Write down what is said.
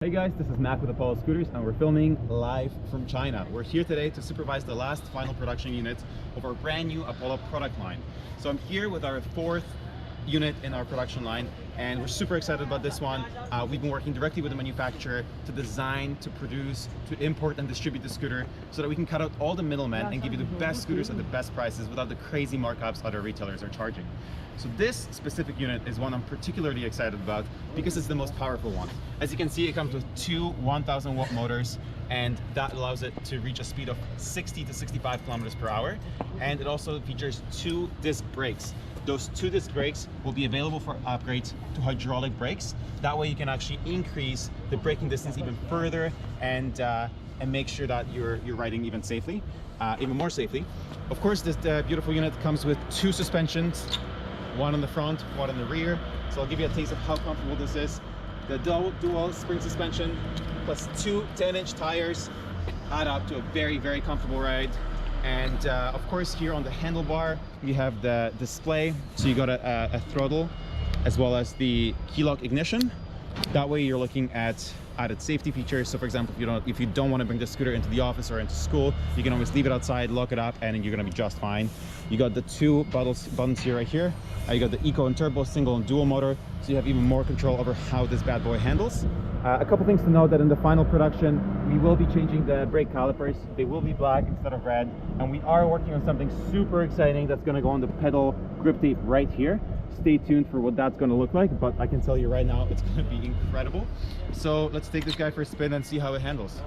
Hey guys, this is Mac with Apollo Scooters and we're filming live from China. We're here today to supervise the last final production units of our brand new Apollo product line. So I'm here with our fourth unit in our production line and we're super excited about this one. We've been working directly with the manufacturer to design, to produce, to import and distribute the scooter so that we can cut out all the middlemen and give you the best scooters at the best prices without the crazy markups other retailers are charging. So this specific unit is one I'm particularly excited about because it's the most powerful one. As you can see, it comes with two 1000 watt motors and that allows it to reach a speed of 60 to 65 kilometers per hour. And it also features two disc brakes. Those two disc brakes will be available for upgrades to hydraulic brakes. That way you can actually increase the braking distance even further and make sure that you're riding even more safely. Of course, this beautiful unit comes with two suspensions, one on the front, one on the rear. So I'll give you a taste of how comfortable this is. The dual spring suspension plus two 10-inch tires add up to a very, very comfortable ride. And of course, here on the handlebar, we have the display. So you got a throttle as well as the key lock ignition. That way you're looking at added safety features. So for example, if you don't want to bring the scooter into the office or into school, you can always leave it outside, lock it up, and you're going to be just fine. You got the two buttons here, right here. You got the Eco and Turbo single and dual motor, so you have even more control over how this bad boy handles. A couple things to note: that in the final production, we will be changing the brake calipers. They will be black instead of red, and we are working on something super exciting that's going to go on the pedal grip tape right here. Stay tuned for what that's going to look like, but I can tell you right now it's going to be incredible. So let's take this guy for a spin and see how it handles.